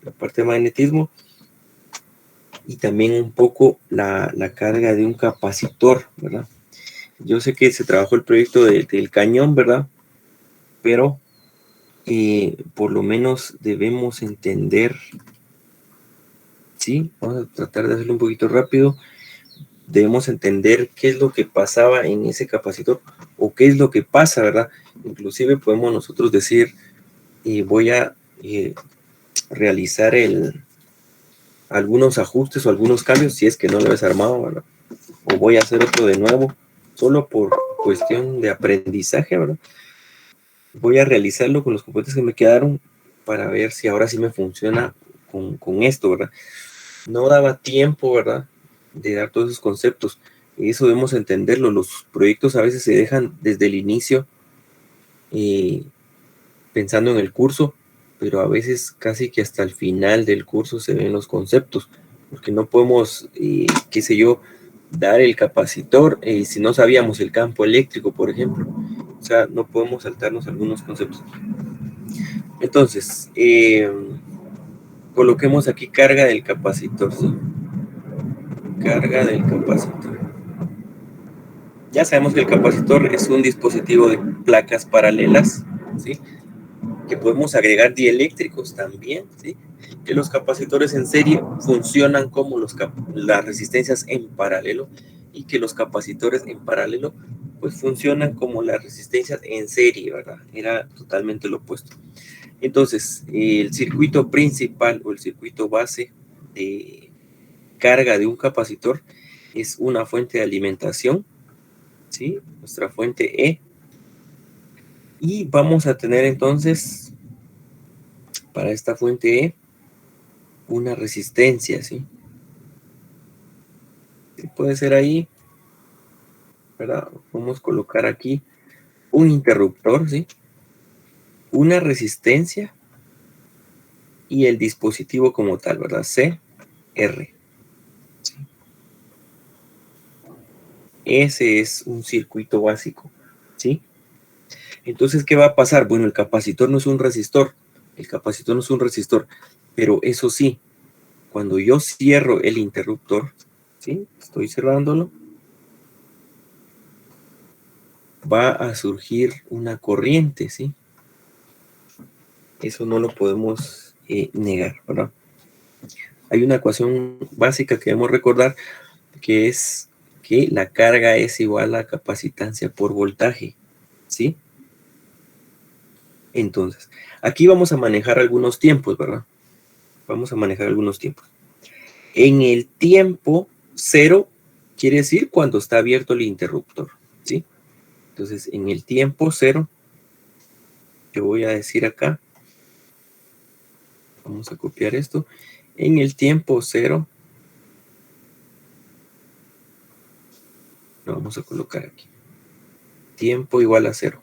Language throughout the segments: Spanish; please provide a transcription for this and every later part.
la parte de magnetismo, y también un poco la carga de un capacitor, ¿verdad? Yo sé que se trabajó el proyecto del cañón, ¿verdad? Pero por lo menos debemos entender, ¿sí? Vamos a tratar de hacerlo un poquito rápido. Debemos entender qué es lo que pasaba en ese capacitor o qué es lo que pasa, ¿verdad? Inclusive podemos nosotros decir, voy a realizar algunos ajustes o algunos cambios si es que no lo has armado, ¿verdad? O voy a hacer otro de nuevo, solo por cuestión de aprendizaje, ¿verdad? Voy a realizarlo con los componentes que me quedaron para ver si ahora sí me funciona con esto, ¿verdad? No daba tiempo, ¿verdad?, de dar todos esos conceptos. Y eso debemos entenderlo. Los proyectos a veces se dejan desde el inicio pensando en el curso, pero a veces casi que hasta el final del curso se ven los conceptos, porque no podemos, qué sé yo, dar el capacitor si no sabíamos el campo eléctrico, por ejemplo. O sea, no podemos saltarnos algunos conceptos. Entonces, coloquemos aquí carga del capacitor, ¿sí? Carga del capacitor. Ya sabemos que el capacitor es un dispositivo de placas paralelas, ¿sí?, que podemos agregar dieléctricos también, ¿sí?, que los capacitores en serie funcionan como las resistencias en paralelo, y que los capacitores en paralelo pues funcionan como las resistencias en serie, ¿verdad? Era totalmente lo opuesto. Entonces, el circuito principal o el circuito base de carga de un capacitor es una fuente de alimentación, ¿sí?, nuestra fuente E, y vamos a tener entonces para esta fuente E una resistencia, ¿sí? Puede ser ahí, ¿verdad? Vamos a colocar aquí un interruptor, ¿sí?, una resistencia y el dispositivo como tal, ¿verdad? CR. ¿Sí? Ese es un circuito básico, ¿sí? Entonces, ¿qué va a pasar? Bueno, el capacitor no es un resistor, pero eso sí, cuando yo cierro el interruptor, ¿sí?, estoy cerrándolo, va a surgir una corriente, ¿sí? Eso no lo podemos negar, ¿verdad? Hay una ecuación básica que debemos recordar, que es que la carga es igual a capacitancia por voltaje, ¿sí? Entonces, aquí vamos a manejar algunos tiempos, ¿verdad? Vamos a manejar algunos tiempos. En el tiempo 0 quiere decir cuando está abierto el interruptor, ¿sí? Entonces, en el tiempo 0, yo voy a decir acá, vamos a copiar esto, en el tiempo 0, lo vamos a colocar aquí, tiempo igual a 0.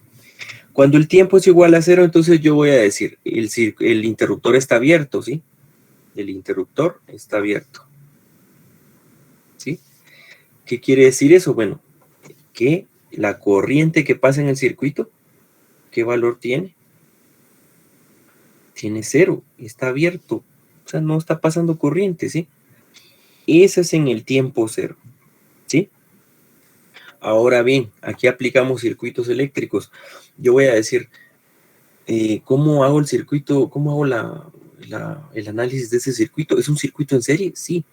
Cuando el tiempo es igual a 0, entonces yo voy a decir, el interruptor está abierto, ¿sí? El interruptor está abierto, ¿sí? ¿Qué quiere decir eso? Bueno, que la corriente que pasa en el circuito, ¿qué valor tiene? Tiene 0, está abierto, o sea, no está pasando corriente, ¿sí? Ese es en el tiempo 0, ¿sí? Ahora bien, aquí aplicamos circuitos eléctricos. Yo voy a decir, ¿cómo hago el circuito? ¿Cómo hago el análisis de ese circuito? ¿Es un circuito en serie? Sí.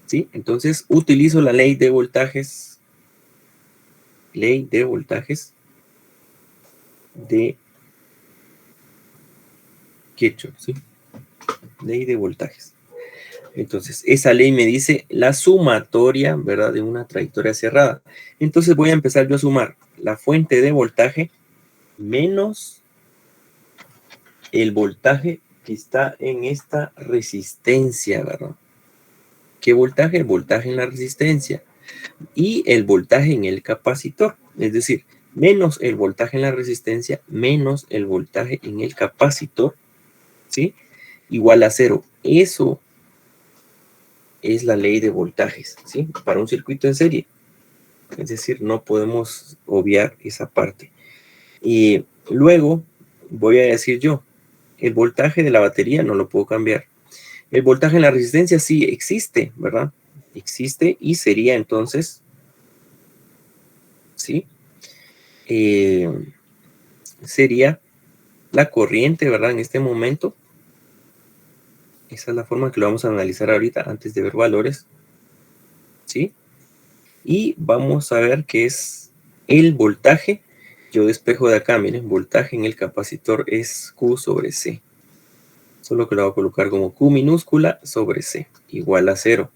¿Sí? Entonces, utilizo la ley de voltajes. Ley de voltajes de Kirchhoff, ¿sí? Ley de voltajes. Entonces, esa ley me dice la sumatoria, ¿verdad?, de una trayectoria cerrada. Entonces, voy a empezar yo a sumar la fuente de voltaje menos el voltaje que está en esta resistencia, ¿verdad? ¿Qué voltaje? El voltaje en la resistencia y el voltaje en el capacitor. Es decir, menos el voltaje en la resistencia, menos el voltaje en el capacitor, ¿sí?, igual a 0. Eso es la ley de voltajes, ¿sí?, para un circuito en serie. Es decir, no podemos obviar esa parte. Y luego voy a decir yo, El voltaje de la batería no lo puedo cambiar. El voltaje en la resistencia sí existe, ¿verdad? Existe y sería entonces, ¿sí? Sería la corriente, ¿verdad? En este momento. Esa es la forma que lo vamos a analizar ahorita antes de ver valores, ¿sí? Y vamos a ver qué es el voltaje. Yo despejo de acá, miren, voltaje en el capacitor es Q sobre C. Solo que lo voy a colocar como Q minúscula sobre C, igual a 0,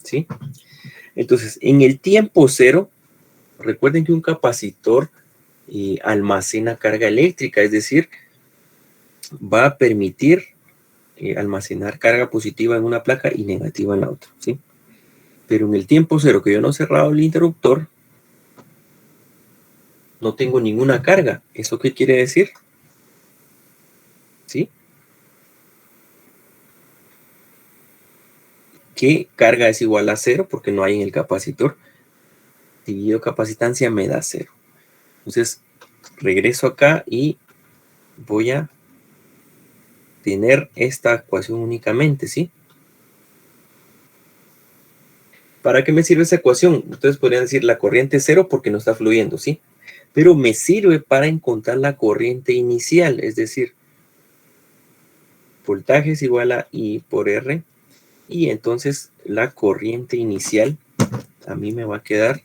¿sí? Entonces, en el tiempo 0, recuerden que un capacitor almacena carga eléctrica, es decir, va a permitir almacenar carga positiva en una placa y negativa en la otra, ¿sí? Pero en el tiempo 0 que yo no he cerrado el interruptor, no tengo ninguna carga. ¿Eso qué quiere decir? ¿Sí? Que carga es igual a 0 porque no hay en el capacitor. Dividido capacitancia me da 0. Entonces, regreso acá y voy a tener esta ecuación únicamente, ¿sí? ¿Para qué me sirve esa ecuación? Ustedes podrían decir la corriente es 0 porque no está fluyendo, ¿sí? Pero me sirve para encontrar la corriente inicial, es decir, voltaje es igual a I por R, y entonces la corriente inicial a mí me va a quedar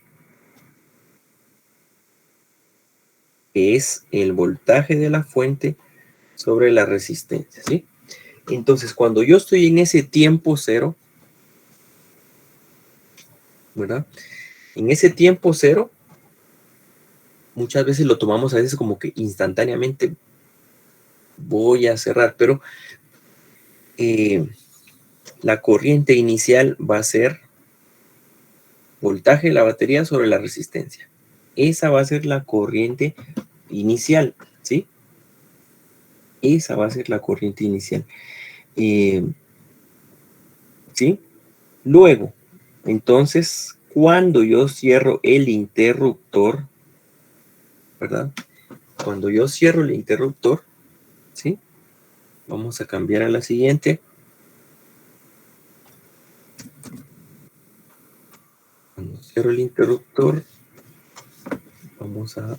que es el voltaje de la fuente sobre la resistencia, ¿sí? Entonces, cuando yo estoy en ese tiempo 0, ¿verdad? En ese tiempo 0, muchas veces lo tomamos a veces como que instantáneamente voy a cerrar, pero la corriente inicial va a ser voltaje de la batería sobre la resistencia. Esa va a ser la corriente inicial, ¿sí? Esa va a ser la corriente inicial. ¿Sí? Luego, entonces, cuando yo cierro el interruptor, ¿verdad? Cuando yo cierro el interruptor, ¿sí? Vamos a cambiar a la siguiente. Cuando cierro el interruptor, vamos a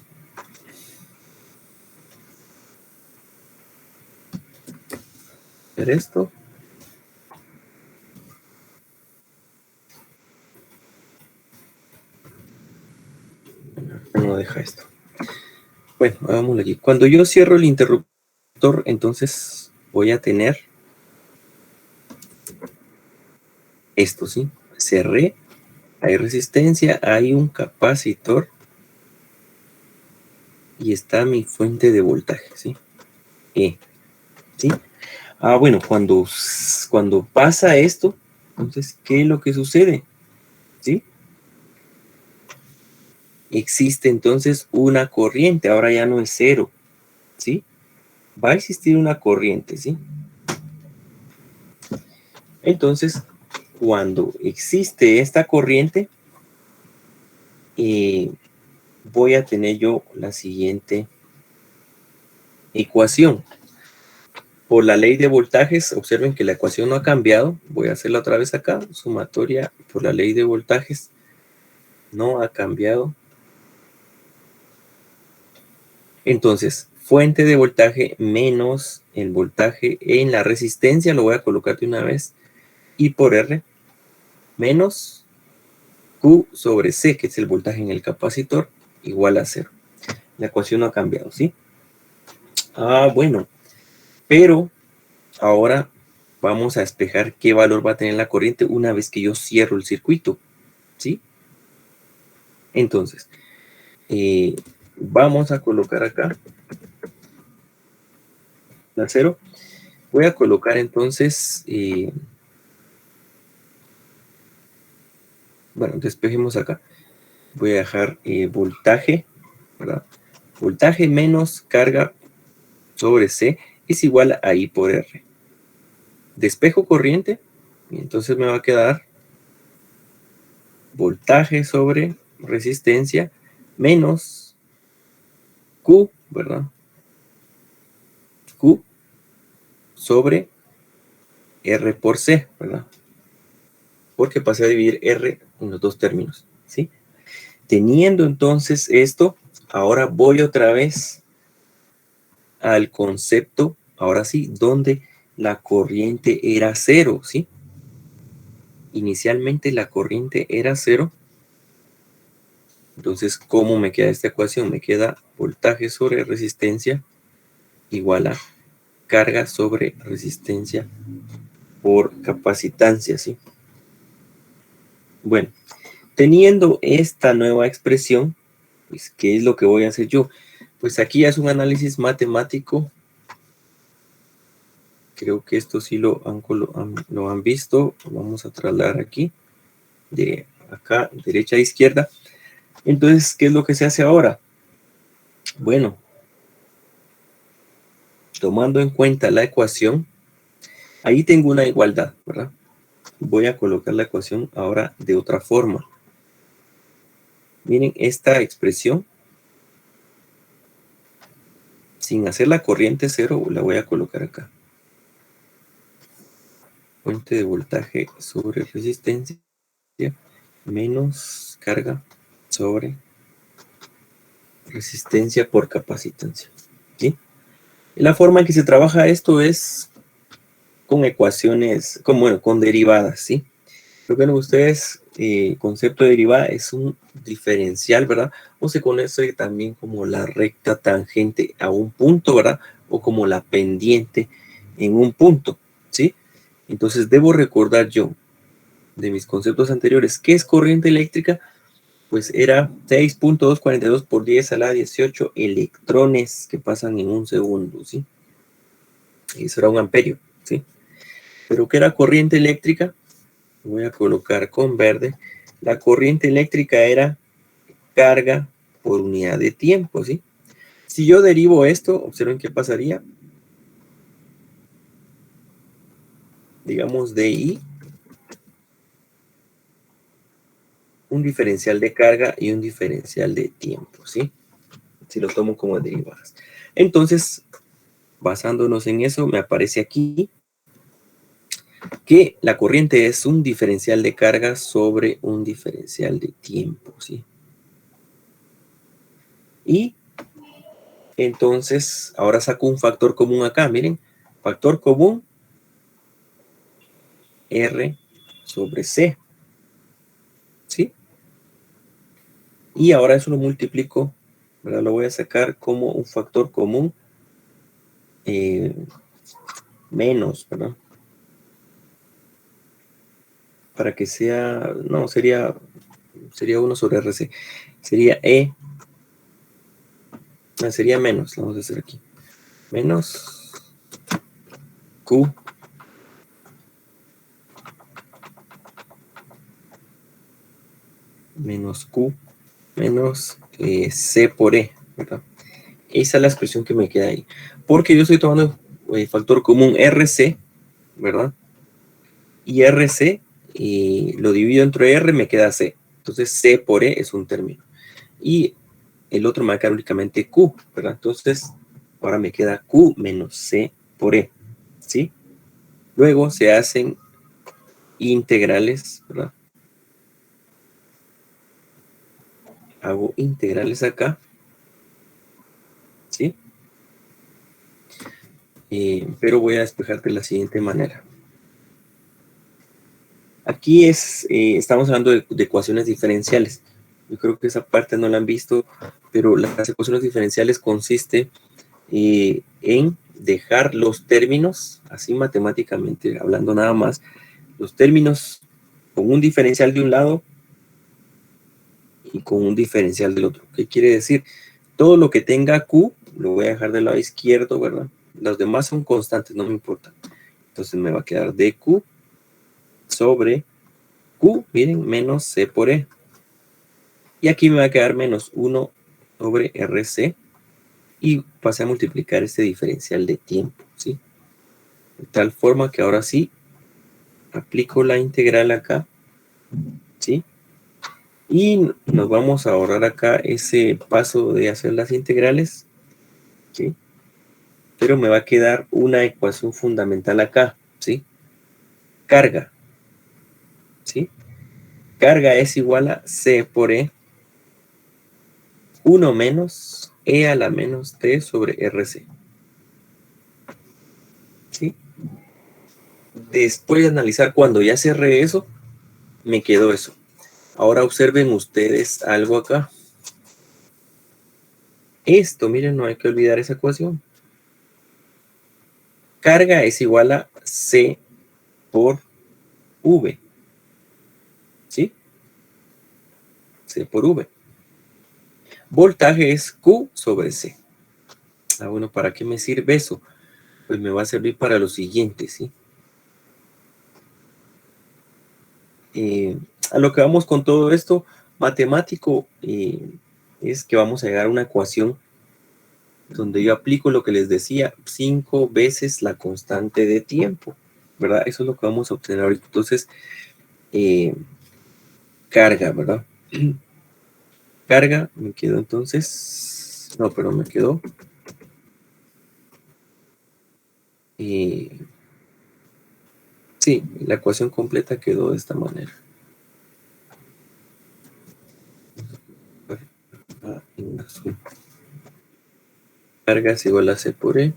ver esto. No deja esto. Bueno, hagámoslo aquí. Cuando yo cierro el interruptor, entonces voy a tener esto, ¿sí? Cerré, hay resistencia, hay un capacitor y está mi fuente de voltaje, ¿sí? ¿Sí? Bueno, cuando pasa esto, entonces, ¿qué es lo que sucede? ¿Sí? Existe entonces una corriente, ahora ya no es 0, ¿sí? Va a existir una corriente, ¿sí? Entonces, cuando existe esta corriente, voy a tener yo la siguiente ecuación. Por la ley de voltajes, observen que la ecuación no ha cambiado. Voy a hacerla otra vez acá. Sumatoria por la ley de voltajes no ha cambiado. Entonces, fuente de voltaje menos el voltaje en la resistencia, lo voy a colocar de una vez, I por R, menos Q sobre C, que es el voltaje en el capacitor, igual a 0. La ecuación no ha cambiado, ¿sí? Bueno, pero ahora vamos a despejar qué valor va a tener la corriente una vez que yo cierro el circuito, ¿sí? Entonces, vamos a colocar acá la 0. Voy a colocar entonces, bueno, despejemos acá. Voy a dejar voltaje, ¿verdad? Voltaje menos carga sobre C es igual a I por R. Despejo corriente, y entonces me va a quedar voltaje sobre resistencia menos Q, ¿verdad? Q sobre R por C, ¿verdad? Porque pasé a dividir R en los dos términos, ¿sí? Teniendo entonces esto, ahora voy otra vez al concepto, ahora sí, donde la corriente era cero, ¿sí? Inicialmente la corriente era cero. Entonces, ¿cómo me queda esta ecuación? Me queda voltaje sobre resistencia igual a carga sobre resistencia por capacitancia, ¿sí? Bueno, teniendo esta nueva expresión, pues, ¿qué es lo que voy a hacer yo? Pues aquí es un análisis matemático. Creo que esto sí lo han visto. Vamos a trasladar aquí, de acá, derecha a izquierda. Entonces, ¿qué es lo que se hace ahora? Bueno, tomando en cuenta la ecuación, ahí tengo una igualdad, ¿verdad? Voy a colocar la ecuación ahora de otra forma. Miren esta expresión. Sin hacer la corriente cero, la voy a colocar acá. Fuente de voltaje sobre resistencia menos carga sobre resistencia por capacitancia. ¿Sí? La forma en que se trabaja esto es con ecuaciones, con derivadas, ¿sí? Lo que ven ustedes, concepto de derivada es un diferencial, ¿verdad? O se conoce también como la recta tangente a un punto, ¿verdad? O como la pendiente en un punto, ¿sí? Entonces debo recordar yo de mis conceptos anteriores, ¿qué es corriente eléctrica? Pues era 6.242 por 10 a la 18 electrones que pasan en un segundo, ¿sí? Eso era un amperio, ¿sí? Pero ¿qué era corriente eléctrica? Voy a colocar con verde. La corriente eléctrica era carga por unidad de tiempo, ¿sí? Si yo derivo esto, observen qué pasaría. Digamos de I, un diferencial de carga y un diferencial de tiempo, ¿sí? Si lo tomo como derivadas. Entonces, basándonos en eso, me aparece aquí que la corriente es un diferencial de carga sobre un diferencial de tiempo, ¿sí? Y entonces, ahora saco un factor común acá, miren, factor común R sobre C, ¿sí? Y ahora eso lo multiplico, ¿verdad? Lo voy a sacar como un factor común menos, ¿verdad? Para que sea, no, sería 1 sobre RC. Sería sería menos, lo vamos a hacer aquí. Menos Q menos Q menos C por E, ¿verdad? Esa es la expresión que me queda ahí. Porque yo estoy tomando factor común RC, ¿verdad? Y RC lo divido entre R, me queda C. Entonces C por E es un término. Y el otro me va a quedar únicamente Q, ¿verdad? Entonces ahora me queda Q menos C por E, ¿sí? Luego se hacen integrales, ¿verdad? Hago integrales acá, ¿sí? Pero voy a despejar de la siguiente manera. Aquí estamos hablando de ecuaciones diferenciales. Yo creo que esa parte no la han visto, pero las ecuaciones diferenciales consiste en dejar los términos, así matemáticamente hablando nada más, los términos con un diferencial de un lado y con un diferencial del otro. ¿Qué quiere decir? Todo lo que tenga Q lo voy a dejar del lado izquierdo, ¿verdad? Los demás son constantes, no me importa. Entonces me va a quedar dQ sobre Q, miren, menos C por E. Y aquí me va a quedar menos 1 sobre RC. Y pasé a multiplicar este diferencial de tiempo, ¿sí? De tal forma que ahora sí aplico la integral acá, ¿sí? Y nos vamos a ahorrar acá ese paso de hacer las integrales, ¿sí? pero me va a quedar una ecuación fundamental acá, ¿sí? Carga, ¿sí? Carga es igual a C por E, 1 menos E a la menos T sobre RC, ¿sí? Después de analizar, cuando ya cerré eso, me quedó eso. Ahora observen ustedes algo acá. Esto, miren, no hay que olvidar esa ecuación. Carga es igual a C por V, ¿sí? C por V. Voltaje es Q sobre C. Ah, bueno, ¿para qué me sirve eso? Pues me va a servir para lo siguiente, ¿sí? A lo que vamos con todo esto matemático es que vamos a llegar a una ecuación donde yo aplico lo que les decía, 5 veces la constante de tiempo, ¿verdad? Eso es lo que vamos a obtener ahorita. Entonces, carga, ¿verdad? Carga, me quedó entonces, no, pero me quedó sí, la ecuación completa quedó de esta manera. En azul. Carga es igual a C por E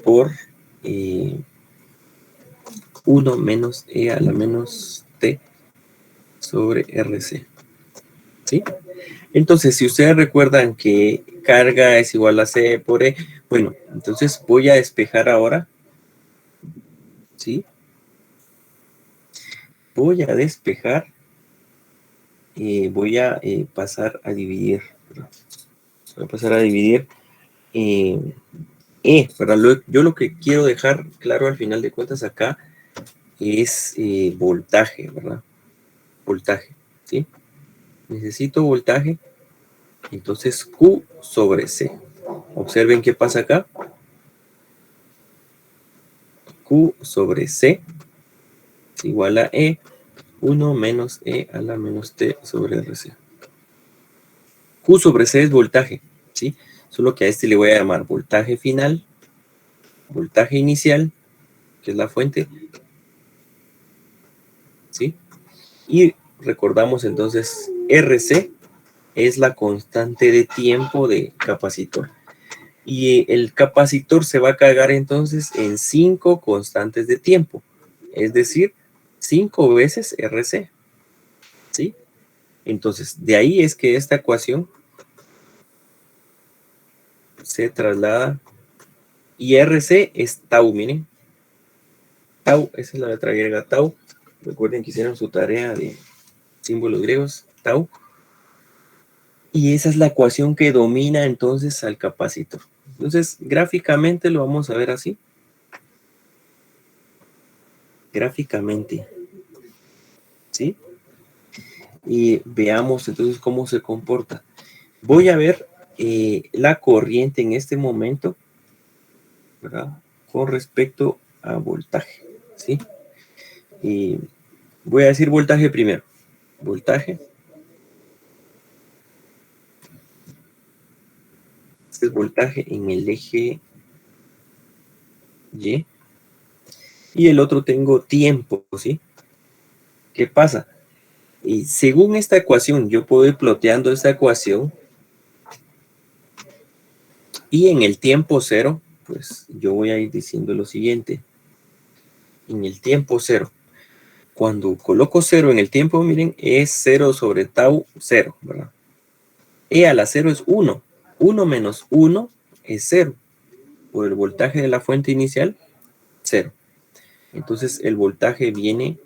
por 1 menos E a la menos T sobre RC. ¿Sí? Entonces, si ustedes recuerdan que carga es igual a C por E, bueno, entonces voy a despejar ahora. ¿Sí? Voy a despejar. Voy a pasar a dividir. Voy a pasar a dividir ¿verdad? Yo lo que quiero dejar claro al final de cuentas acá es voltaje, ¿verdad? Voltaje, ¿sí? Necesito voltaje, entonces Q sobre C. Observen qué pasa acá. Q sobre C es igual a E, 1 menos E a la menos T sobre RC. Q sobre C es voltaje, ¿sí? Solo que a este le voy a llamar voltaje final, voltaje inicial, que es la fuente, ¿sí? Y recordamos entonces RC es la constante de tiempo de capacitor. Y el capacitor se va a cargar entonces en 5 constantes de tiempo, es decir, 5 veces RC, ¿sí? Entonces, de ahí es que esta ecuación se traslada y RC es tau, miren. Tau, esa es la letra griega tau. Recuerden que hicieron su tarea de símbolos griegos, tau. Y esa es la ecuación que domina entonces al capacitor. Entonces, gráficamente lo vamos a ver así. Gráficamente, ¿sí? Y veamos entonces cómo se comporta. Voy a ver la corriente en este momento, ¿verdad? Con respecto a voltaje, ¿sí? Y voy a decir voltaje primero. Voltaje. Este es voltaje en el eje Y. Y el otro tengo tiempo, ¿sí? ¿Qué pasa? Y según esta ecuación, yo puedo ir ploteando esta ecuación y en el tiempo cero, pues yo voy a ir diciendo lo siguiente. En el tiempo cero, cuando coloco cero en el tiempo, miren, es 0 sobre tau 0, ¿verdad? E a la 0 es 1. 1 menos 1 es 0. Por el voltaje de la fuente inicial, 0. Entonces el voltaje viene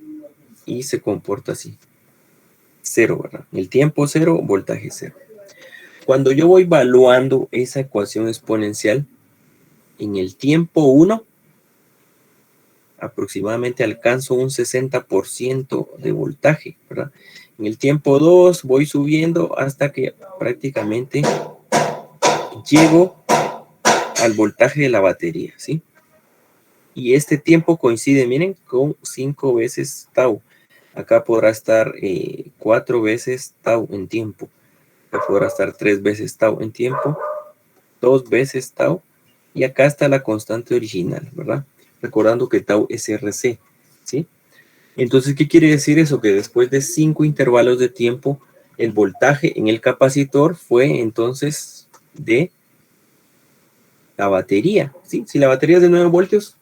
y se comporta así. 0, ¿verdad? El tiempo 0, voltaje 0. Cuando yo voy evaluando esa ecuación exponencial, en el tiempo 1, aproximadamente alcanzo un 60% de voltaje, ¿verdad? En el tiempo 2 voy subiendo hasta que prácticamente llego al voltaje de la batería, ¿sí? Y este tiempo coincide, miren, con 5 veces tau. Acá podrá estar 4 veces tau en tiempo. Acá podrá estar 3 veces tau en tiempo. 2 veces tau, y acá está la constante original, ¿verdad? Recordando que tau es RC, ¿sí? Entonces, ¿qué quiere decir eso? Que después de 5 intervalos de tiempo, el voltaje en el capacitor fue entonces de la batería, ¿sí? Si la batería es de 9 voltios,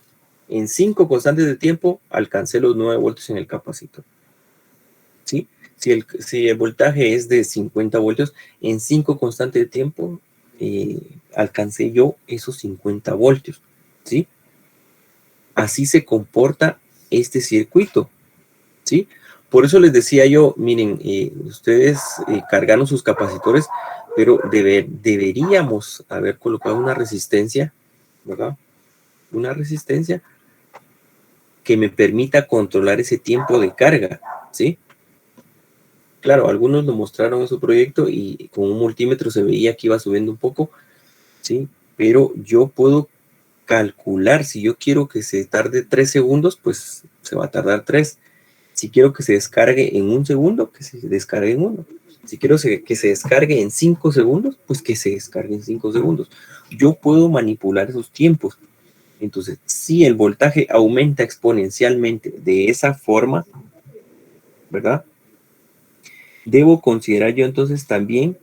en 5 constantes de tiempo alcancé los 9 voltios en el capacitor, ¿sí? Si el voltaje es de 50 voltios, en 5 constantes de tiempo alcancé yo esos 50 voltios, ¿sí? Así se comporta este circuito, ¿sí? Por eso les decía yo, miren, ustedes cargaron sus capacitores, pero deberíamos haber colocado una resistencia, ¿verdad? Una resistencia que me permita controlar ese tiempo de carga, ¿sí? Claro, algunos lo mostraron en su proyecto y con un multímetro se veía que iba subiendo un poco, ¿sí? Pero yo puedo calcular, si yo quiero que se tarde 3 segundos, pues se va a tardar 3. Si quiero que se descargue en 1 segundo, que se descargue en 1. Si quiero que se descargue en 5 segundos, pues que se descargue en 5 segundos. Yo puedo manipular esos tiempos. Entonces, si el voltaje aumenta exponencialmente de esa forma, ¿verdad? Debo considerar yo entonces también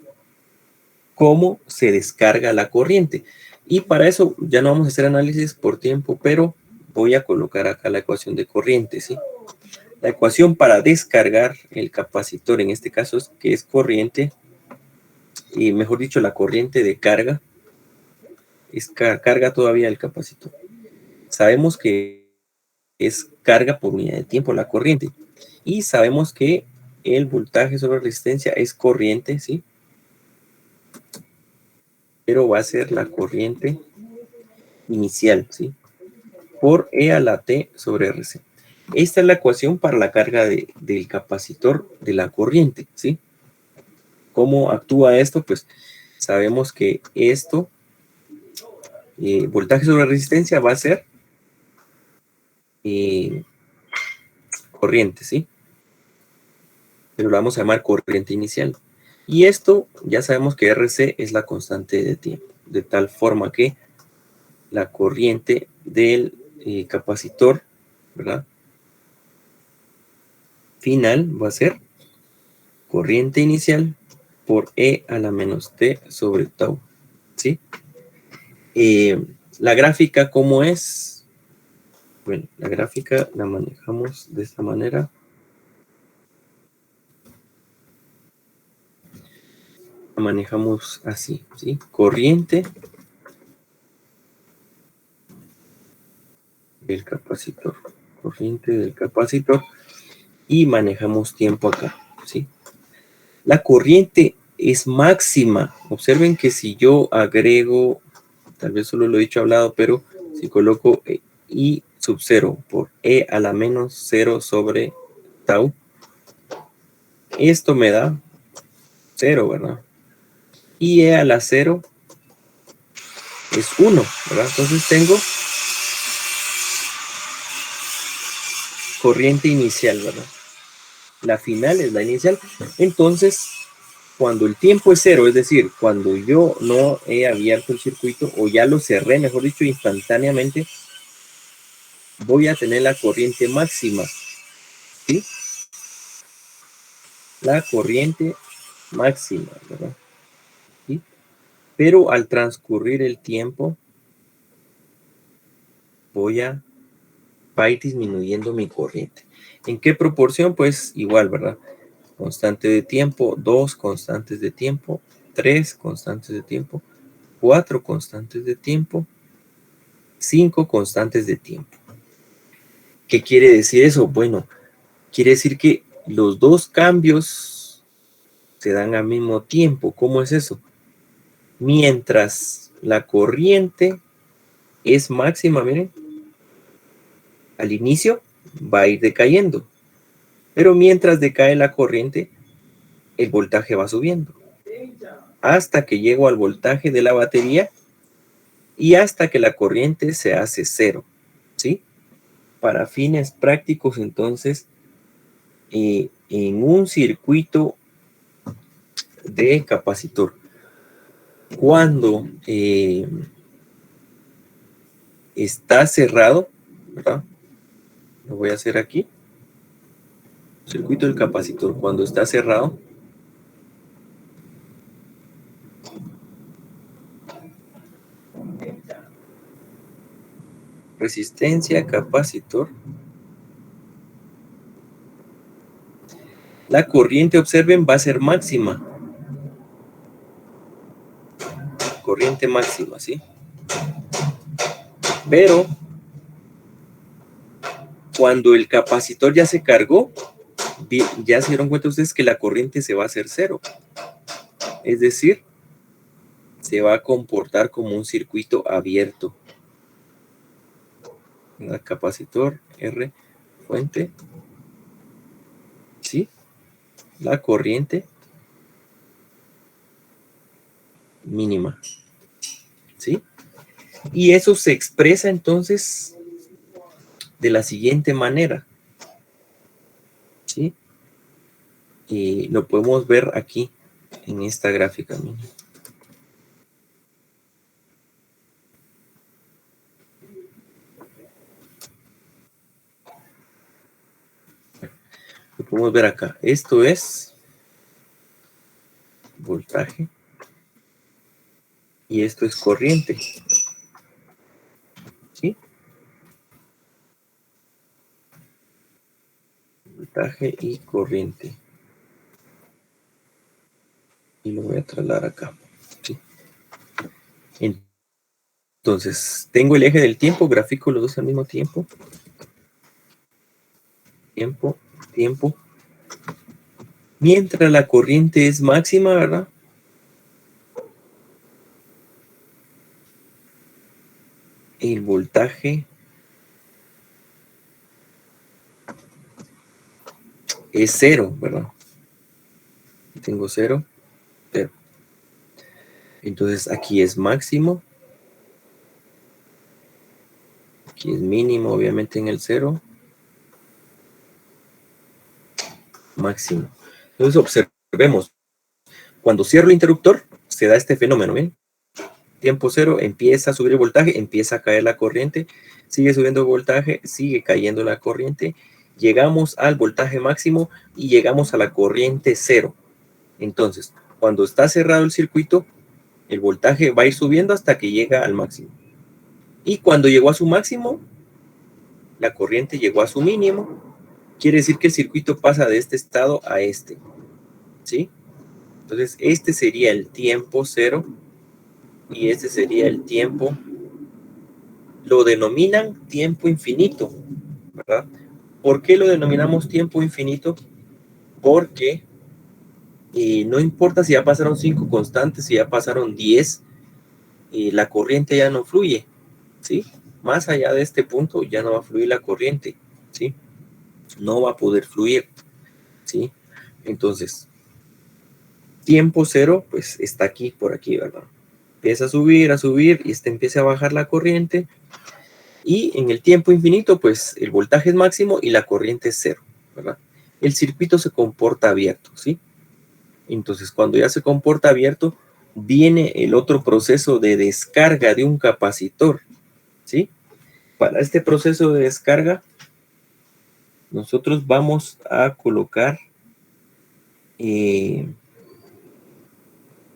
cómo se descarga la corriente. Y para eso ya no vamos a hacer análisis por tiempo, pero voy a colocar acá la ecuación de corriente, ¿sí? La ecuación para descargar el capacitor, en este caso, es que es corriente, y mejor dicho, la corriente de carga, es carga todavía el capacitor. Sabemos que es carga por unidad de tiempo la corriente. Y sabemos que el voltaje sobre resistencia es corriente, ¿sí? Pero va a ser la corriente inicial, ¿sí? Por E a la T sobre RC. Esta es la ecuación para la carga del capacitor de la corriente, ¿sí? ¿Cómo actúa esto? Pues sabemos que esto, voltaje sobre resistencia, va a ser corriente, ¿sí? Pero lo vamos a llamar corriente inicial. Y esto ya sabemos que RC es la constante de tiempo, de tal forma que la corriente del capacitor, ¿verdad? Final va a ser corriente inicial por E a la menos T sobre tau, ¿sí? La gráfica, ¿cómo es? Bueno, la gráfica la manejamos de esta manera. La manejamos así, ¿sí? Corriente del capacitor. Corriente del capacitor. Y manejamos tiempo acá, ¿sí? La corriente es máxima. Observen que si yo agrego, tal vez solo lo he dicho hablado, pero si coloco I sub 0 por E a la menos 0 sobre tau, esto me da 0, ¿verdad? Y E a la 0 es 1, ¿verdad? Entonces tengo corriente inicial, ¿verdad? La final es la inicial. Entonces, cuando el tiempo es 0, es decir, cuando yo no he abierto el circuito o ya lo cerré, mejor dicho, instantáneamente, voy a tener la corriente máxima, ¿sí? La corriente máxima, ¿verdad? ¿Sí? Pero al transcurrir el tiempo, va a ir disminuyendo mi corriente. ¿En qué proporción? Pues igual, ¿verdad? Constante de tiempo, 2 constantes de tiempo, 3 constantes de tiempo, 4 constantes de tiempo, 5 constantes de tiempo. ¿Qué quiere decir eso? Bueno, quiere decir que los dos cambios se dan al mismo tiempo. ¿Cómo es eso? Mientras la corriente es máxima, miren, al inicio va a ir decayendo. Pero mientras decae la corriente, el voltaje va subiendo. Hasta que llego al voltaje de la batería y hasta que la corriente se hace 0, ¿sí? Para fines prácticos, entonces, en un circuito de capacitor, Cuando está cerrado, ¿verdad? Lo voy a hacer aquí. Circuito del capacitor, cuando está cerrado, resistencia, capacitor. La corriente, observen, va a ser máxima. Corriente máxima, ¿sí? Pero cuando el capacitor ya se cargó, ya se dieron cuenta ustedes que la corriente se va a hacer cero. Es decir, se va a comportar como un circuito abierto. El capacitor R, fuente, ¿sí? La corriente mínima, ¿sí? Y eso se expresa entonces de la siguiente manera, ¿sí? Y lo podemos ver aquí en esta gráfica. ¿No? Lo podemos ver acá. Esto es voltaje y esto es corriente, ¿sí? Voltaje y corriente. Y lo voy a trasladar acá, ¿sí? Entonces, tengo el eje del tiempo, grafico los dos al mismo tiempo. Tiempo, tiempo. Mientras la corriente es máxima, ¿verdad? El voltaje es cero, ¿verdad? Tengo cero, cero. Entonces aquí es máximo. Aquí es mínimo, obviamente en el cero. Máximo. Entonces observemos. Cuando cierro el interruptor, se da este fenómeno, ¿ven? Tiempo cero, empieza a subir el voltaje, empieza a caer la corriente, sigue subiendo el voltaje, sigue cayendo la corriente, llegamos al voltaje máximo y llegamos a la corriente cero. Entonces, cuando está cerrado el circuito, el voltaje va a ir subiendo hasta que llega al máximo. Y cuando llegó a su máximo, la corriente llegó a su mínimo. Quiere decir que el circuito pasa de este estado a este, ¿sí? Entonces, este sería el tiempo cero y este sería el tiempo, lo denominan tiempo infinito, ¿verdad? ¿Por qué lo denominamos tiempo infinito? Porque no importa si ya pasaron 5 constantes, si ya pasaron 10, la corriente ya no fluye, ¿sí? Más allá de este punto ya no va a fluir la corriente, ¿sí? No va a poder fluir, ¿sí? Entonces, tiempo cero, pues está aquí, por aquí, ¿verdad? Empieza a subir y empieza a bajar la corriente. Y en el tiempo infinito, pues el voltaje es máximo y la corriente es cero, ¿verdad? El circuito se comporta abierto, ¿sí? Entonces, cuando ya se comporta abierto, viene el otro proceso de descarga de un capacitor, ¿sí? Para este proceso de descarga, nosotros vamos a colocar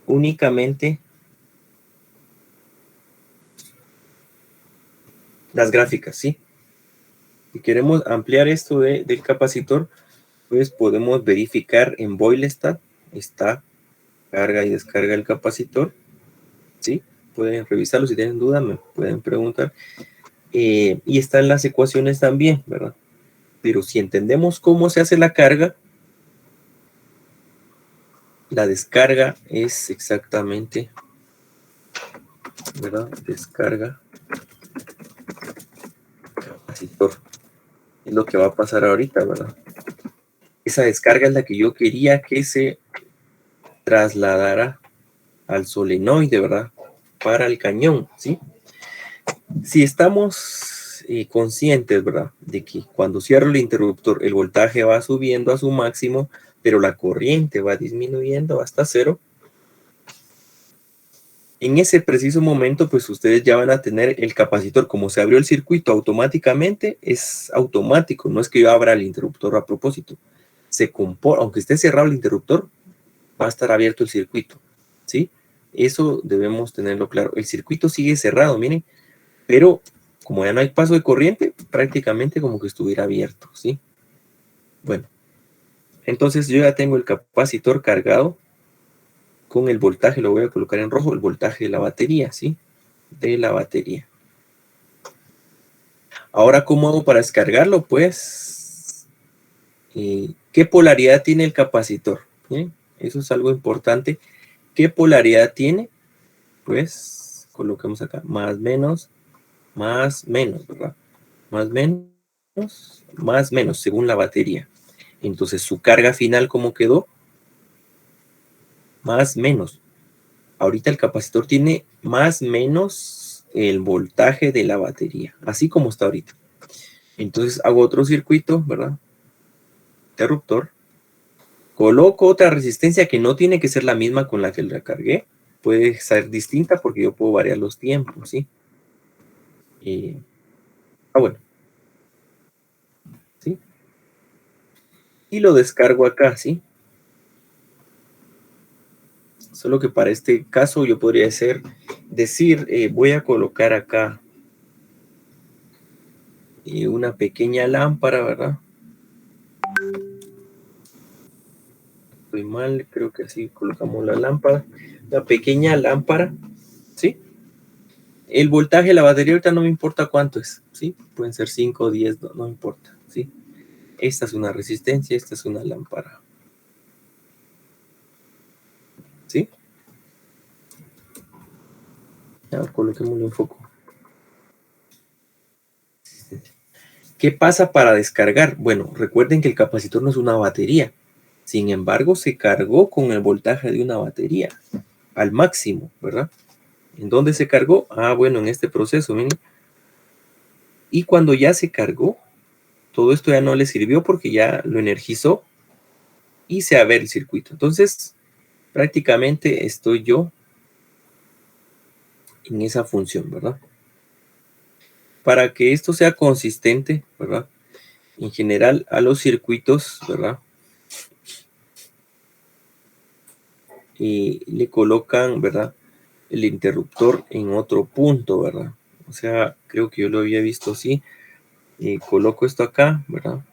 únicamente las gráficas, ¿sí? Si queremos ampliar esto del capacitor, pues podemos verificar en Boylestad, está carga y descarga el capacitor, ¿sí? Pueden revisarlo, si tienen duda me pueden preguntar. Y están las ecuaciones también, ¿verdad? Pero si entendemos cómo se hace la carga, la descarga es exactamente, ¿verdad? Descarga capacitor. Es lo que va a pasar ahorita, ¿verdad? Esa descarga es la que yo quería que se trasladara al solenoide, ¿verdad? Para el cañón, ¿sí? Si estamos conscientes, ¿verdad? De que cuando cierro el interruptor, el voltaje va subiendo a su máximo, pero la corriente va disminuyendo hasta cero. En ese preciso momento, pues ustedes ya van a tener el capacitor. Como se abrió el circuito automáticamente, es automático, no es que yo abra el interruptor a propósito. Aunque esté cerrado el interruptor, va a estar abierto el circuito, ¿sí? Eso debemos tenerlo claro. El circuito sigue cerrado, miren, pero como ya no hay paso de corriente, prácticamente como que estuviera abierto, ¿sí? Bueno, entonces yo ya tengo el capacitor cargado con el voltaje, lo voy a colocar en rojo, el voltaje de la batería, ¿sí? De la batería. Ahora, ¿cómo hago para descargarlo? Pues, ¿qué polaridad tiene el capacitor? ¿Bien? Eso es algo importante. ¿Qué polaridad tiene? Pues, colocamos acá, más, menos, ¿verdad? Más, menos, según la batería. Entonces, su carga final, ¿cómo quedó? Más, menos. Ahorita el capacitor tiene más, menos el voltaje de la batería, así como está ahorita. Entonces, hago otro circuito, ¿verdad? Interruptor. Coloco otra resistencia que no tiene que ser la misma con la que la cargué. Puede ser distinta porque yo puedo variar los tiempos, ¿sí? Bueno. ¿Sí? Y lo descargo acá, ¿sí? Solo que para este caso yo podría decir, voy a colocar acá una pequeña lámpara, ¿verdad? Estoy mal, creo que así colocamos la lámpara. Una pequeña lámpara, ¿sí? El voltaje de la batería ahorita no me importa cuánto es, ¿sí? Pueden ser 5 o 10, no importa, ¿sí? Esta es una resistencia, esta es una lámpara, ¿sí? Ya, coloquémosle un foco. ¿Qué pasa para descargar? Bueno, recuerden que el capacitor no es una batería. Sin embargo, se cargó con el voltaje de una batería al máximo, ¿verdad? ¿En dónde se cargó? Ah, bueno, en este proceso, miren. Y cuando ya se cargó, todo esto ya no le sirvió porque ya lo energizó y se abre el circuito. Entonces, prácticamente estoy yo en esa función, ¿verdad? Para que esto sea consistente, ¿verdad? En general, a los circuitos, ¿verdad? Y le colocan, ¿verdad? El interruptor en otro punto, ¿verdad? O sea, creo que yo lo había visto así. Coloco esto acá, ¿verdad?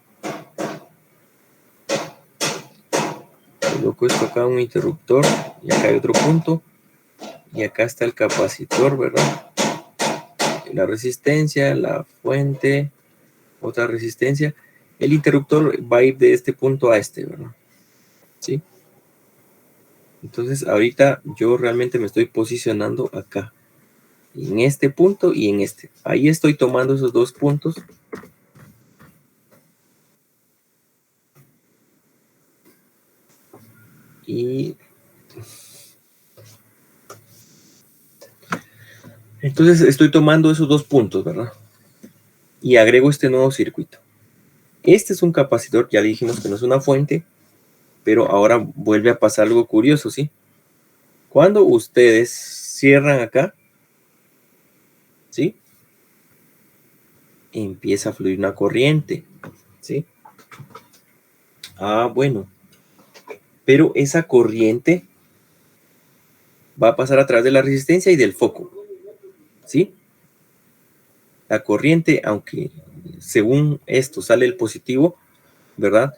Coloco esto acá, un interruptor, y acá hay otro punto, y acá está el capacitor, ¿verdad? La resistencia, la fuente, otra resistencia. El interruptor va a ir de este punto a este, ¿verdad? ¿Sí? Entonces, ahorita yo realmente me estoy posicionando acá, en este punto y en este. Ahí estoy tomando esos dos puntos. Y entonces estoy tomando esos dos puntos, ¿verdad? Y agrego este nuevo circuito. Este es un capacitor, ya dijimos que no es una fuente, pero ahora vuelve a pasar algo curioso, ¿sí? Cuando ustedes cierran acá, ¿sí? Empieza a fluir una corriente, ¿sí? Ah, bueno. Pero esa corriente va a pasar a través de la resistencia y del foco, ¿sí? La corriente, aunque según esto sale el positivo, ¿verdad?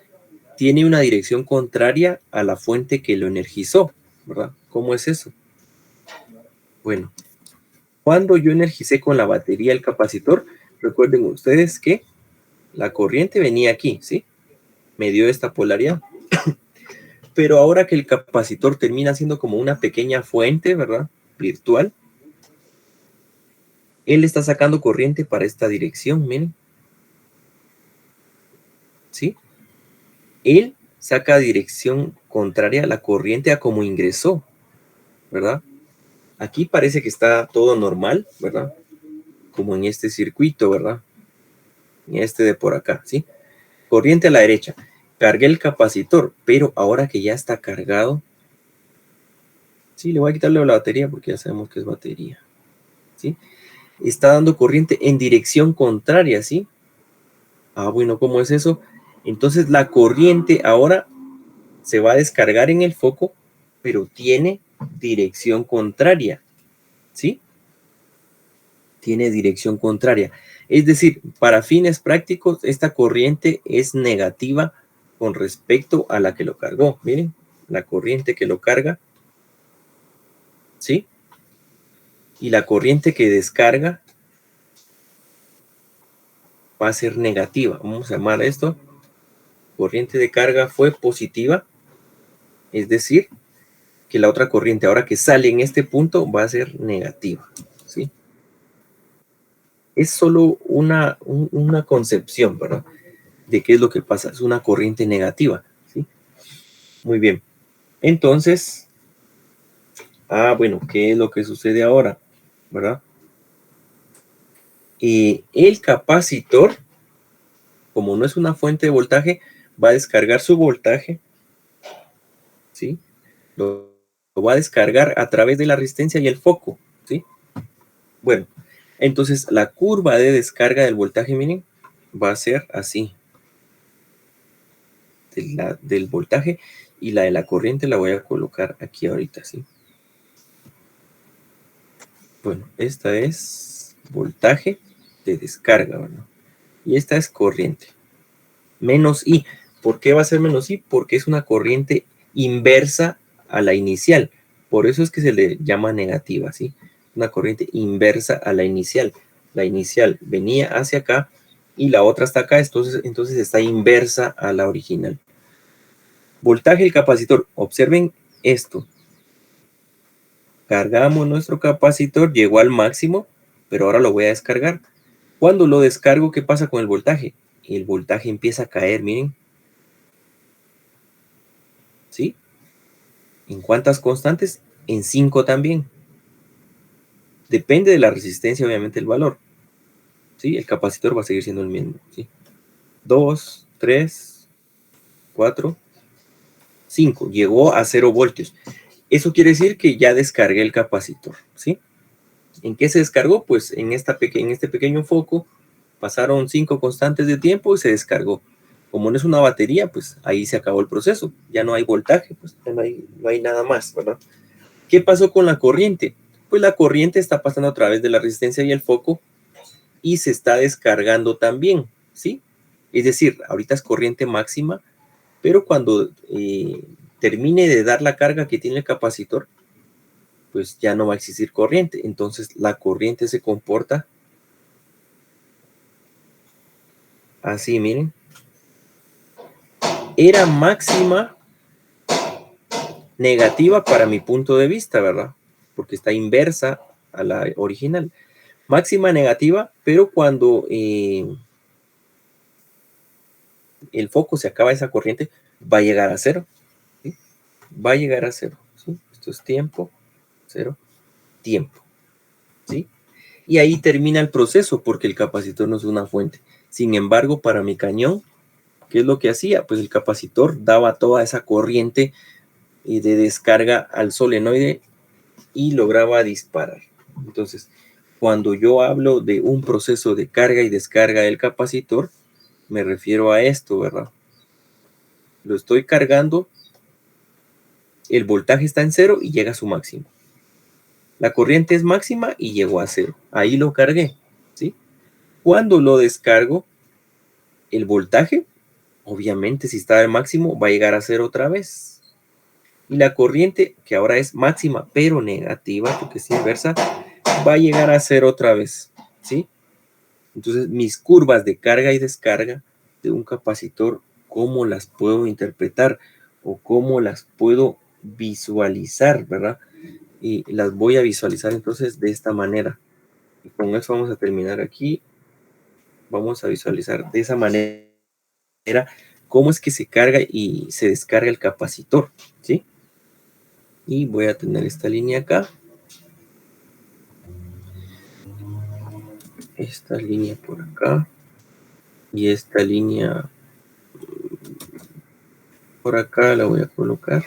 Tiene una dirección contraria a la fuente que lo energizó, ¿verdad? ¿Cómo es eso? Bueno, cuando yo energicé con la batería el capacitor, recuerden ustedes que la corriente venía aquí, ¿sí? Me dio esta polaridad. Pero ahora que el capacitor termina siendo como una pequeña fuente, ¿verdad? Virtual, él está sacando corriente para esta dirección, miren. ¿Sí? Él saca dirección contraria a la corriente a como ingresó, ¿verdad? Aquí parece que está todo normal, ¿verdad? Como en este circuito, ¿verdad? En este de por acá, ¿sí? Corriente a la derecha. Cargué el capacitor, pero ahora que ya está cargado, Sí, le voy a quitarle la batería porque ya sabemos que es batería. ¿Sí? Está dando corriente en dirección contraria, ¿sí? Ah, bueno, ¿cómo es eso? Entonces la corriente ahora se va a descargar en el foco, pero tiene dirección contraria, ¿sí? Tiene dirección contraria. Es decir, para fines prácticos, esta corriente es negativa con respecto a la que lo cargó. Miren, la corriente que lo carga, ¿sí? Y la corriente que descarga va a ser negativa. Vamos a llamar esto. Corriente de carga fue positiva, es decir, que la otra corriente ahora que sale en este punto va a ser negativa, ¿sí? Es solo una concepción, ¿verdad? De qué es lo que pasa. Es una corriente negativa, ¿sí? Muy bien. Entonces, bueno, ¿qué es lo que sucede ahora? ¿Verdad? El capacitor, como no es una fuente de voltaje, va a descargar su voltaje, ¿sí? Lo va a descargar a través de la resistencia y el foco, ¿sí? Bueno, entonces la curva de descarga del voltaje, miren, va a ser así. Del voltaje, y la de la corriente la voy a colocar aquí ahorita, ¿sí? Bueno, esta es voltaje de descarga, ¿verdad? Y esta es corriente. Menos I. ¿Por qué va a ser menos I? Porque es una corriente inversa a la inicial. Por eso es que se le llama negativa, ¿sí? Una corriente inversa a la inicial. La inicial venía hacia acá y la otra está acá, entonces está inversa a la original. Voltaje del capacitor. Observen esto. Cargamos nuestro capacitor, llegó al máximo, pero ahora lo voy a descargar. Cuando lo descargo, ¿qué pasa con el voltaje? El voltaje empieza a caer, miren. ¿Sí? ¿En cuántas constantes? En 5 también. Depende de la resistencia, obviamente, el valor. ¿Sí? El capacitor va a seguir siendo el mismo. ¿Sí? 2, 3, 4, 5. Llegó a 0 voltios. Eso quiere decir que ya descargué el capacitor. ¿Sí? ¿En qué se descargó? Pues en este pequeño foco pasaron 5 constantes de tiempo y se descargó. Como no es una batería, pues ahí se acabó el proceso. Ya no hay voltaje, pues ya no hay nada más, ¿verdad? ¿Qué pasó con la corriente? Pues la corriente está pasando a través de la resistencia y el foco y se está descargando también, ¿sí? Es decir, ahorita es corriente máxima, pero cuando termine de dar la carga que tiene el capacitor, pues ya no va a existir corriente. Entonces la corriente se comporta así, miren. Era máxima negativa para mi punto de vista, ¿verdad? Porque está inversa a la original. Máxima negativa, pero cuando el foco se acaba esa corriente, va a llegar a cero. ¿Sí? Va a llegar a cero. ¿Sí? Esto es tiempo, cero, tiempo. ¿Sí? Y ahí termina el proceso porque el capacitor no es una fuente. Sin embargo, para mi cañón, ¿qué es lo que hacía? Pues el capacitor daba toda esa corriente de descarga al solenoide y lograba disparar. Entonces, cuando yo hablo de un proceso de carga y descarga del capacitor, me refiero a esto, ¿verdad? Lo estoy cargando, el voltaje está en cero y llega a su máximo. La corriente es máxima y llegó a cero. Ahí lo cargué, ¿sí? Cuando lo descargo, el voltaje, obviamente si está al máximo, va a llegar a cero otra vez. Y la corriente, que ahora es máxima pero negativa, porque es inversa, va a llegar a cero otra vez, ¿sí? Entonces, mis curvas de carga y descarga de un capacitor, ¿cómo las puedo interpretar o cómo las puedo visualizar, verdad? Y las voy a visualizar entonces de esta manera. Y con eso vamos a terminar aquí. Vamos a visualizar de esa manera cómo es que se carga y se descarga el capacitor, ¿sí? Y voy a tener esta línea acá. Esta línea por acá. Y esta línea por acá la voy a colocar.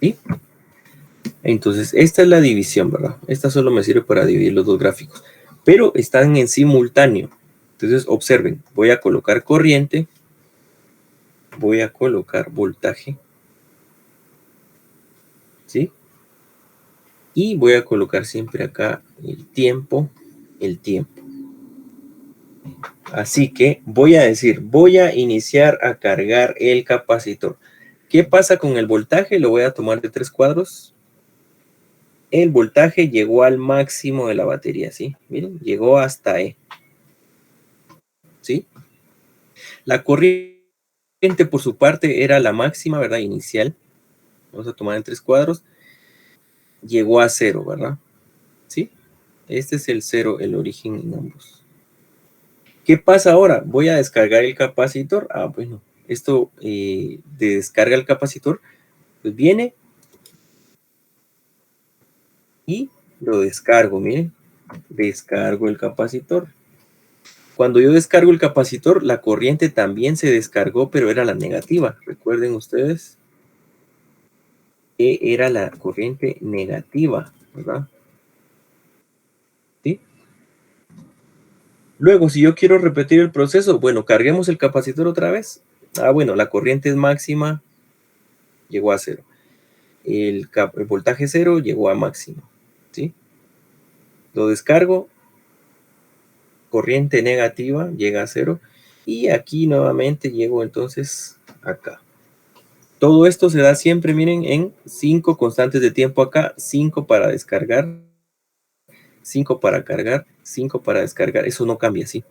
¿Sí? Entonces, esta es la división, ¿verdad? Esta solo me sirve para dividir los dos gráficos, pero están en simultáneo. Entonces, observen, voy a colocar corriente, voy a colocar voltaje, ¿sí? Y voy a colocar siempre acá el tiempo. Así que voy a decir, voy a iniciar a cargar el capacitor. ¿Qué pasa con el voltaje? Lo voy a tomar de 3 cuadros. El voltaje llegó al máximo de la batería, ¿sí? Miren, llegó hasta E, ¿sí? La corriente, por su parte, era la máxima, ¿verdad? Inicial. Vamos a tomar en 3 cuadros. Llegó a 0, ¿verdad? ¿Sí? Este es el 0, el origen en ambos. ¿Qué pasa ahora? Voy a descargar el capacitor. Ah, bueno, esto de descarga el capacitor, pues viene y lo descargo, miren. Descargo el capacitor. Cuando yo descargo el capacitor, la corriente también se descargó, pero era la negativa. Recuerden ustedes que era la corriente negativa, ¿verdad? ¿Sí? Luego, si yo quiero repetir el proceso, bueno, carguemos el capacitor otra vez. Ah, bueno, la corriente es máxima, llegó a 0. El voltaje 0 llegó a máximo, ¿sí? Lo descargo, corriente negativa llega a 0. Y aquí nuevamente llego entonces acá. Todo esto se da siempre, miren, en 5 constantes de tiempo acá, 5 para descargar, 5 para cargar, 5 para descargar. Eso no cambia, ¿sí?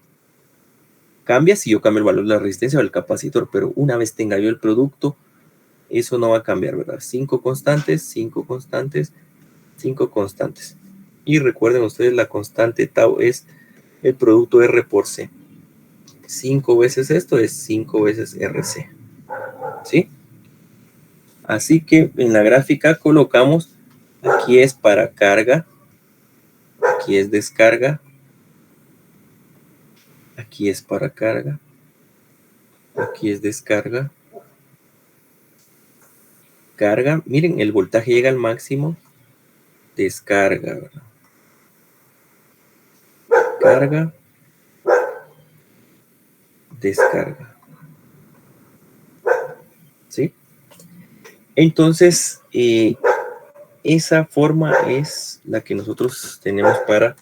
Cambia si yo cambio el valor de la resistencia o el capacitor, pero una vez tenga yo el producto, eso no va a cambiar, ¿verdad? 5 constantes, 5 constantes, 5 constantes. Y recuerden ustedes, la constante tau es el producto R por C. 5 veces esto es 5 veces RC, ¿sí? Así que en la gráfica colocamos, aquí es para carga, aquí es descarga, aquí es para carga, aquí es descarga, carga. Miren, el voltaje llega al máximo, descarga, ¿verdad? Carga, descarga, ¿sí? Entonces, esa forma es la que nosotros tenemos para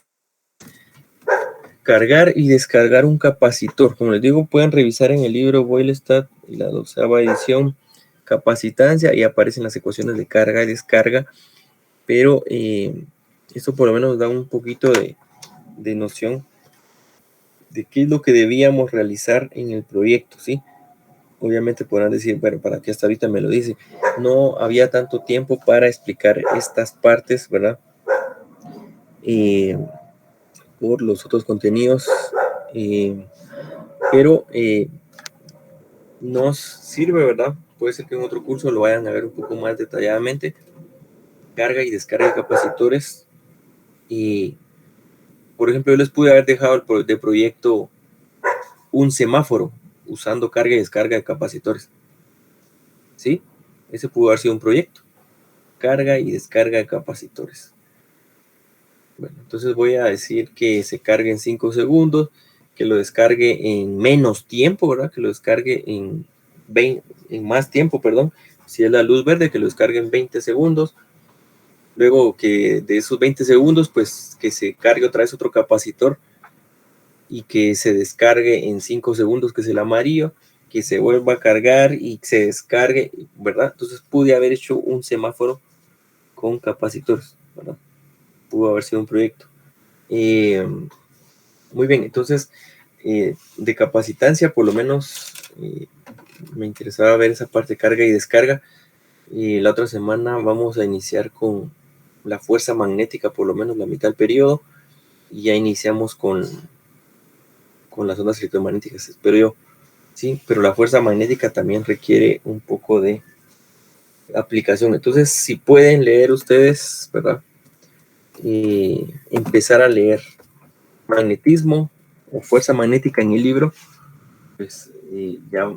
cargar y descargar un capacitor. Como les digo, pueden revisar en el libro Boylestad, la 12ª edición, capacitancia, y aparecen las ecuaciones de carga y descarga, pero esto por lo menos nos da un poquito de noción de qué es lo que debíamos realizar en el proyecto, ¿sí? Obviamente podrán decir, bueno, ¿para qué hasta ahorita me lo dice? No había tanto tiempo para explicar estas partes, ¿verdad? Por los otros contenidos, pero nos sirve, ¿verdad? Puede ser que en otro curso lo vayan a ver un poco más detalladamente. Carga y descarga de capacitores. Y, por ejemplo, yo les pude haber dejado de proyecto un semáforo usando carga y descarga de capacitores. ¿Sí? Ese pudo haber sido un proyecto. Carga y descarga de capacitores. Bueno, entonces voy a decir que se cargue en 5 segundos, que lo descargue en menos tiempo, ¿verdad? Que lo descargue en más tiempo, perdón. Si es la luz verde, que lo descargue en 20 segundos. Luego que de esos 20 segundos, pues que se cargue otra vez otro capacitor y que se descargue en 5 segundos, que es el amarillo, que se vuelva a cargar y se descargue, ¿verdad? Entonces pude haber hecho un semáforo con capacitores, ¿verdad? Pudo haber sido un proyecto. Muy bien, entonces de capacitancia por lo menos me interesaba ver esa parte de carga y descarga. La otra semana vamos a iniciar con la fuerza magnética, por lo menos la mitad del periodo, y ya iniciamos con las ondas electromagnéticas, espero yo, sí, pero la fuerza magnética también requiere un poco de aplicación. Entonces, si pueden leer ustedes, ¿verdad? Empezar a leer magnetismo o fuerza magnética en el libro, pues ya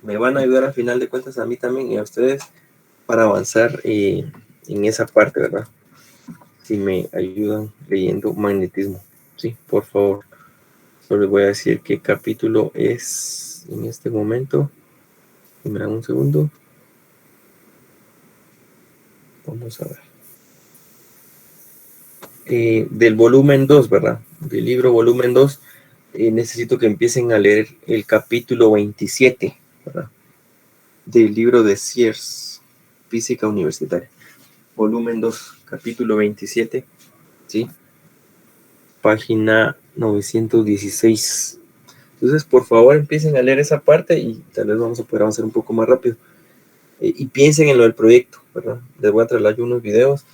me van a ayudar al final de cuentas a mí también y a ustedes para avanzar en esa parte, ¿verdad? Si me ayudan leyendo magnetismo, sí, por favor. Solo les voy a decir qué capítulo es en este momento. Me dan un segundo. Vamos a ver. Del volumen 2, ¿verdad? Del libro volumen 2, necesito que empiecen a leer el capítulo 27, ¿verdad? Del libro de Sears, Física Universitaria. Volumen 2, capítulo 27, ¿sí? Página 916. Entonces, por favor, empiecen a leer esa parte y tal vez vamos a poder avanzar un poco más rápido. Y piensen en lo del proyecto, ¿verdad? Les voy a trasladar unos videos